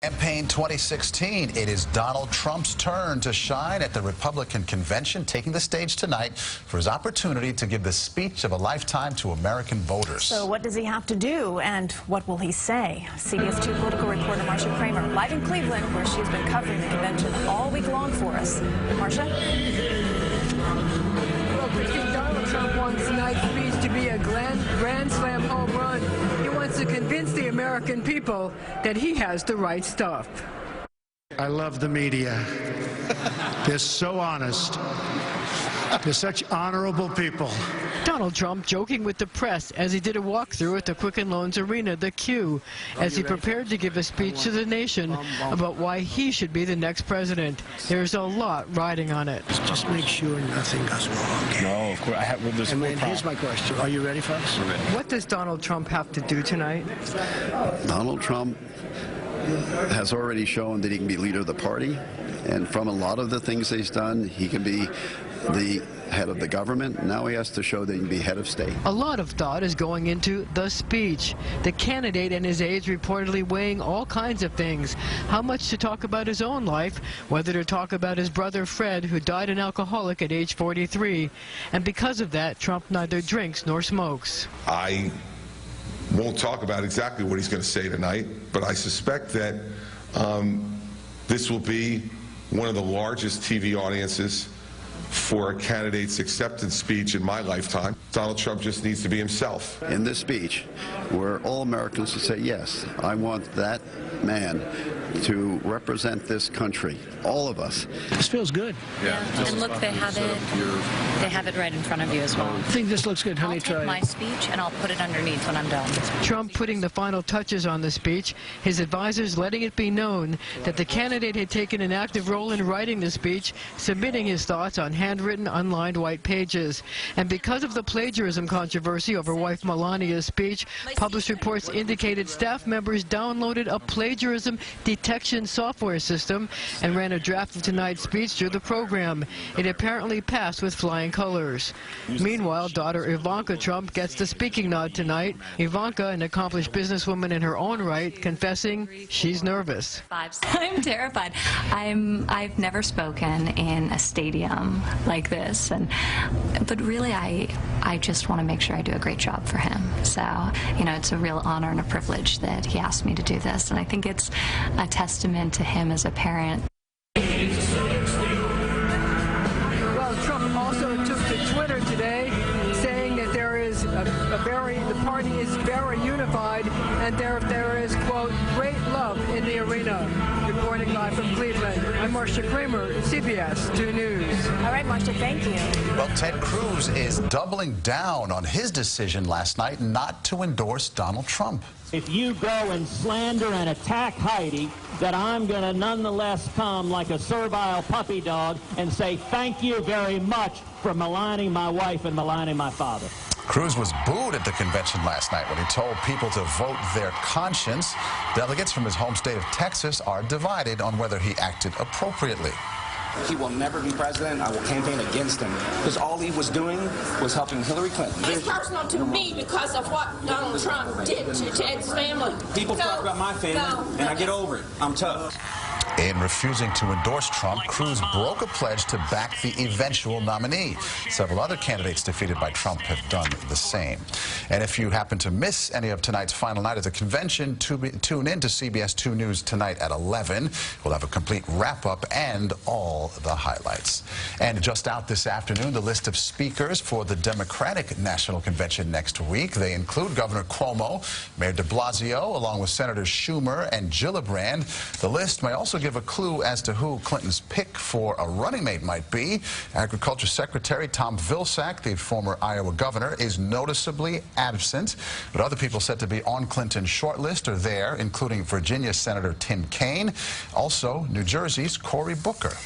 Campaign 2016, it is Donald Trump's turn to shine at the Republican convention, taking the stage tonight for his opportunity to give the speech of a lifetime to American voters. So what does he have to do, and what will he say? CBS 2 political reporter Marcia Kramer, live in Cleveland, where she's been covering the convention all week long for us. Marcia? Well, Christine, Donald Trump wants tonight's speech to be a grand slam home run. He wants to convince the American people that he has the right stuff. I love the media. They're so honest. They're such honorable people. Donald Trump joking with the press as he did a walkthrough at the Quicken Loans Arena, the Q, as he prepared to give a speech to the nation about why he should be the next president. There's a lot riding on it. Just make sure nothing goes wrong. No, of course. Here's my question. Are you ready, folks? What does Donald Trump have to do tonight? Donald Trump has already shown that he can be leader of the party, and from a lot of the things he's done, he can be the head of the government. Now he has to show that he can be head of state. A lot of thought is going into the speech. The candidate and his aides reportedly weighing all kinds of things. How much to talk about his own life, whether to talk about his brother Fred, who died an alcoholic at age 43. And because of that, Trump neither drinks nor smokes. I won't talk about exactly what he's going to say tonight, but I suspect that this will be one of the largest TV audiences for a candidate's acceptance speech in my lifetime. Donald Trump just needs to be himself. In this speech, where all Americans will say, yes, I want that man to represent this country, all of us. This feels good. Yeah. And look, they have it right in front of you as well. I think this looks good, honey. I'll take my speech and I'll put it underneath when I'm done. Trump putting the final touches on the speech, his advisors letting it be known that the candidate had taken an active role in writing the speech, submitting his thoughts on handwritten, unlined white pages. And because of the plagiarism controversy over wife Melania's speech, published reports indicated staff members downloaded a plagiarism detection software system and ran a draft of tonight's speech through the program. It apparently passed with flying colors. Meanwhile, daughter Ivanka Trump gets the speaking nod tonight. Ivanka, an accomplished businesswoman in her own right, confessing she's nervous. I'm terrified. I've never spoken in a stadium like this, but really I just want to make sure I do a great job for him. So, you know, it's a real honor and a privilege that he asked me to do this, and I think it's a testament to him as a parent. Well, Trump also took to Twitter today, saying that the party is very unified, and there is, quote, great love in the arena. Reporting live from Cleveland, I'm Marcia Kramer, CBS 2 News. All right, Marcia, thank you. Well, Ted Cruz is doubling down on his decision last night not to endorse Donald Trump. If you go and slander and attack Heidi, that I'm going to nonetheless come like a servile puppy dog and say thank you very much for maligning my wife and maligning my father. Cruz was booed at the convention last night when he told people to vote their conscience. Delegates from his home state of Texas are divided on whether he acted appropriately. He will never be president. I will campaign against him because all he was doing was helping Hillary Clinton. It's personal to me because of what Donald Trump did to Ted's family. People talk about my family, and I get over it. I'm tough. In refusing to endorse Trump, Cruz broke a pledge to back the eventual nominee. Several other candidates defeated by Trump have done the same. And if you happen to miss any of tonight's final night at the convention, tune in to CBS 2 News tonight at 11. We'll have a complete wrap-up and all the highlights. And just out this afternoon, the list of speakers for the Democratic National Convention next week. They include Governor Cuomo, Mayor de Blasio, along with Senators Schumer and Gillibrand. The list may also give a clue as to who Clinton's pick for a running mate might be. Agriculture Secretary Tom Vilsack, the former Iowa governor, is noticeably absent, but other people said to be on Clinton's shortlist are there, including Virginia Senator Tim Kaine, also New Jersey's Cory Booker.